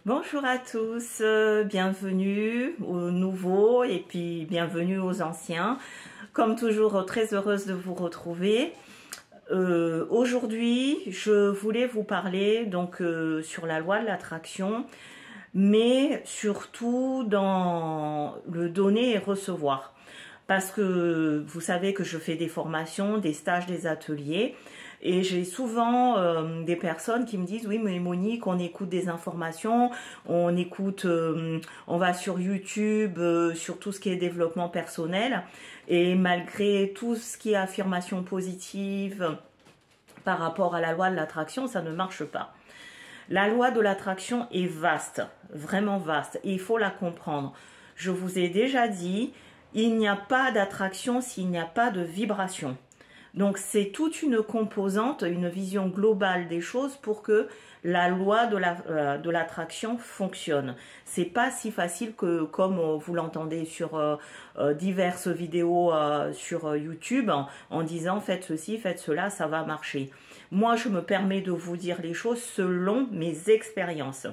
Bonjour à tous, bienvenue aux nouveaux et puis bienvenue aux anciens. Comme toujours, très heureuse de vous retrouver. Aujourd'hui, je voulais vous parler sur la loi de l'attraction, mais surtout dans le donner et recevoir. Parce que vous savez que je fais des formations, des stages, des ateliers. Et j'ai souvent des personnes qui me disent « Oui, mais Monique, on écoute des informations, on écoute, on va sur YouTube, sur tout ce qui est développement personnel. Et malgré tout ce qui est affirmation positive par rapport à la loi de l'attraction, ça ne marche pas. » La loi de l'attraction est vaste, vraiment vaste, et il faut la comprendre. Je vous ai déjà dit, il n'y a pas d'attraction s'il n'y a pas de vibration. Donc c'est toute une composante, une vision globale des choses pour que la loi de l'attraction fonctionne. C'est pas si facile que comme vous l'entendez sur diverses vidéos sur YouTube en disant faites ceci, faites cela, ça va marcher. Moi je me permets de vous dire les choses selon mes expériences.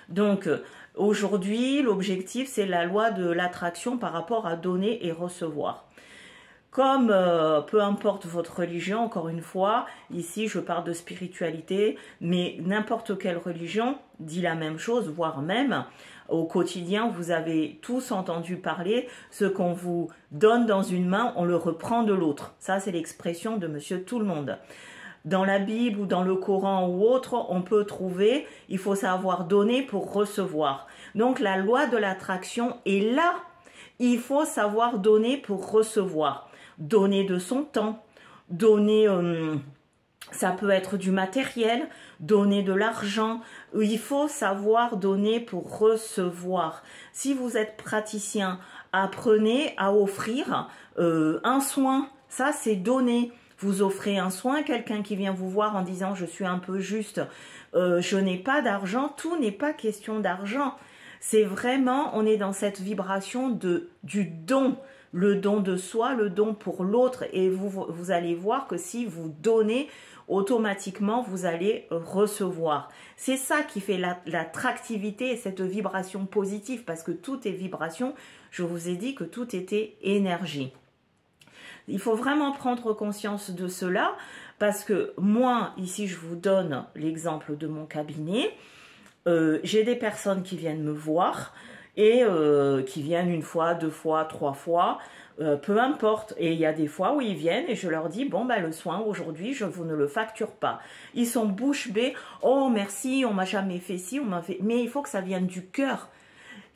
Donc aujourd'hui l'objectif c'est la loi de l'attraction par rapport à donner et recevoir. Comme peu importe votre religion, encore une fois, ici je parle de spiritualité, mais n'importe quelle religion dit la même chose, voire même au quotidien, vous avez tous entendu parler, ce qu'on vous donne dans une main, on le reprend de l'autre. Ça c'est l'expression de Monsieur Tout-le-Monde. Dans la Bible ou dans le Coran ou autre, on peut trouver, il faut savoir donner pour recevoir. Donc la loi de l'attraction est là, il faut savoir donner pour recevoir. Donner de son temps, donner, ça peut être du matériel, donner de l'argent. Il faut savoir donner pour recevoir. Si vous êtes praticien, apprenez à offrir un soin. Ça, c'est donner. Vous offrez un soin, quelqu'un qui vient vous voir en disant « je suis un peu juste, je n'ai pas d'argent ». Tout n'est pas question d'argent. C'est vraiment, on est dans cette vibration du don. Le don de soi, le don pour l'autre, et vous allez voir que si vous donnez, automatiquement vous allez recevoir. C'est ça qui fait l'attractivité et cette vibration positive, parce que tout est vibration. Je vous ai dit que tout était énergie. Il faut vraiment prendre conscience de cela, parce que moi, ici, je vous donne l'exemple de mon cabinet. J'ai des personnes qui viennent me voir, et qui viennent une fois, deux fois, trois fois, peu importe. Et il y a des fois où ils viennent et je leur dis, bon, bah, le soin aujourd'hui, vous ne le facture pas. Ils sont bouche bée, oh merci, on m'a jamais fait ci, on m'a fait... Mais il faut que ça vienne du cœur.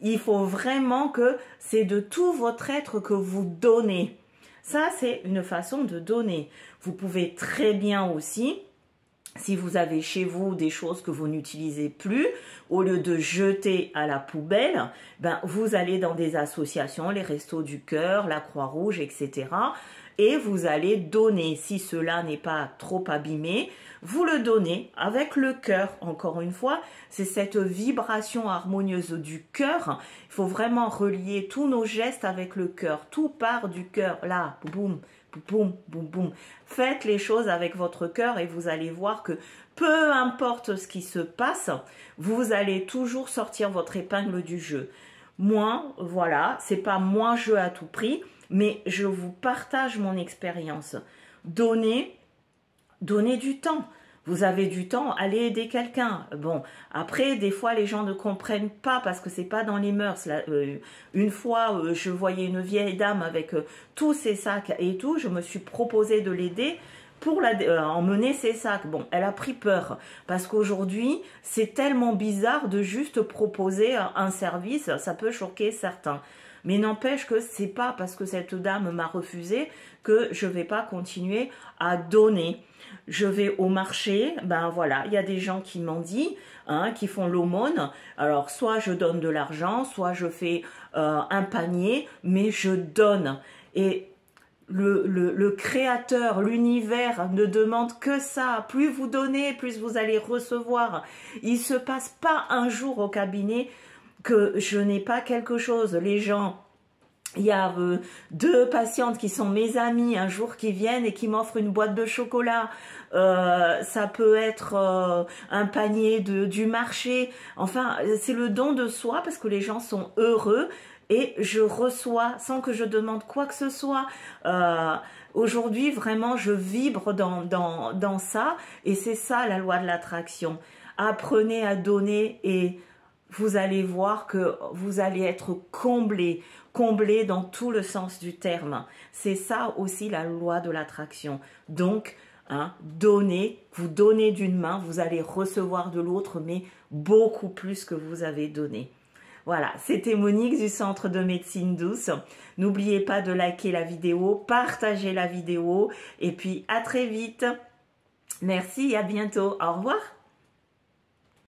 Il faut vraiment que c'est de tout votre être que vous donnez. Ça, c'est une façon de donner. Vous pouvez très bien aussi... Si vous avez chez vous des choses que vous n'utilisez plus, au lieu de jeter à la poubelle, ben vous allez dans des associations, les Restos du Cœur, la Croix-Rouge, etc. Et vous allez donner. Si cela n'est pas trop abîmé, vous le donnez avec le cœur. Encore une fois, c'est cette vibration harmonieuse du cœur. Il faut vraiment relier tous nos gestes avec le cœur. Tout part du cœur. Là, boum. Boum, boum, boum. Faites les choses avec votre cœur et vous allez voir que peu importe ce qui se passe, vous allez toujours sortir votre épingle du jeu. Moi, voilà, c'est pas moi jeu à tout prix, mais je vous partage mon expérience. Donnez du temps. Vous avez du temps, allez aider quelqu'un. Bon, après, des fois, les gens ne comprennent pas parce que c'est pas dans les mœurs. Là, une fois, je voyais une vieille dame avec tous ses sacs et tout. Je me suis proposé de l'aider pour emmener ses sacs. Bon, elle a pris peur parce qu'aujourd'hui, c'est tellement bizarre de juste proposer un service. Ça peut choquer certains. Mais n'empêche que c'est pas parce que cette dame m'a refusé que je vais pas continuer à donner. Je vais au marché, ben voilà, il y a des gens qui mendient, hein, qui font l'aumône. Alors, soit je donne de l'argent, soit je fais un panier, mais je donne. Et le créateur, l'univers ne demande que ça. Plus vous donnez, plus vous allez recevoir. Il ne se passe pas un jour au cabinet que je n'ai pas quelque chose. Les gens Il y a 2 patientes qui sont mes amies un jour qui viennent et qui m'offrent une boîte de chocolat. Ça peut être un panier du marché. Enfin, c'est le don de soi parce que les gens sont heureux et je reçois sans que je demande quoi que ce soit. Aujourd'hui, vraiment, je vibre dans ça et c'est ça la loi de l'attraction. Apprenez à donner et vous allez voir que vous allez être comblé dans tout le sens du terme. C'est ça aussi la loi de l'attraction. Donc, donnez, vous donnez d'une main, vous allez recevoir de l'autre, mais beaucoup plus que vous avez donné. Voilà, c'était Monique du Centre de Médecine Douce. N'oubliez pas de liker la vidéo, partager la vidéo, et puis à très vite. Merci et à bientôt. Au revoir.